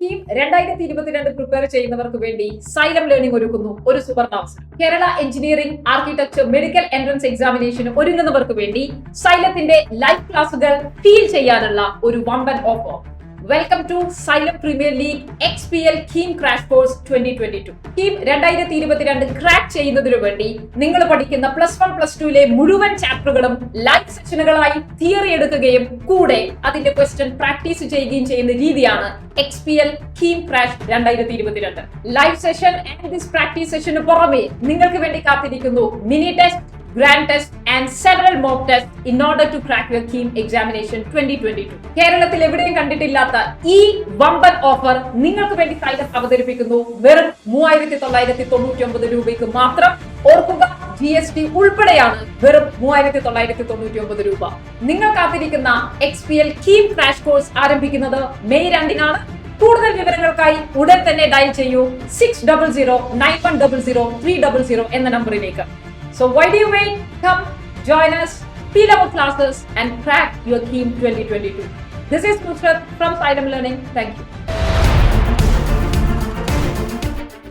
KEAM 2022 prepare ചെയ്യുന്നവർക്ക് വേണ്ടി xylem learning ഒരുക്കുന്നു ഒരു സുവർണ അവസരം. Kerala engineering, architecture, medical entrance എക്സാമിനേഷന് ഒരുങ്ങുന്നവർക്ക് വേണ്ടി സൈലത്തിന്റെ ലൈവ് ക്ലാസുകൾ ഫീൽ ചെയ്യാനുള്ള ഒരു വമ്പൻ offer. Welcome to Xylem premier league XPL KEAM crash course 2022. KEAM 2022 crack ചെയ്യുന്നതിനു വേണ്ടി നിങ്ങൾ പഠിക്കുന്ന +1 +2 മുഴുവൻ ചാപ്റ്ററുകളും ലൈവ് സെഷനുകളായി തിയറി എടുക്കുകയും കൂടെ അതിന്റെ ക്വസ്റ്റ്യൻ പ്രാക്ടീസ് ചെയ്യുകയും ചെയ്യുന്ന രീതിയാണ് XPL KEAM crash 2022. Live session and this practice സെഷന് പുറമെ നിങ്ങൾക്ക് വേണ്ടി കാത്തിരിക്കുന്നു mini test, grand test and several mock tests in order to crack your KEAM examination 2022. കേരളത്തിൽ എവിടെയും കണ്ടിട്ടില്ലാത്ത ഈ വമ്പൻ ഓഫർ നിങ്ങൾക്ക് വേണ്ടി സൈലം അവതരിപ്പിക്കുന്നു വെറും 3999 രൂപയ്ക്ക് മാത്രം. ഓർക്കുക, GST ഉൾപ്പെടെയാണ് വെറും 3999 രൂപ. നിങ്ങൾ കാത്തിരിക്കുന്ന XPL KEAM ക്രാഷ് കോഴ്സ് ആരംഭിക്കുന്നത് മെയ് 2-നാണ്. കൂടുതൽ വിവരങ്ങൾക്കായി ഉടൻ തന്നെ ഡയൽ ചെയ്യൂ 600 9100 300 എന്ന നമ്പറിലേക്ക്. So why do you wait? Come, join us, feel our classes and crack your KEAM 2022. This is Nusrat from Xylem Learning. Thank you.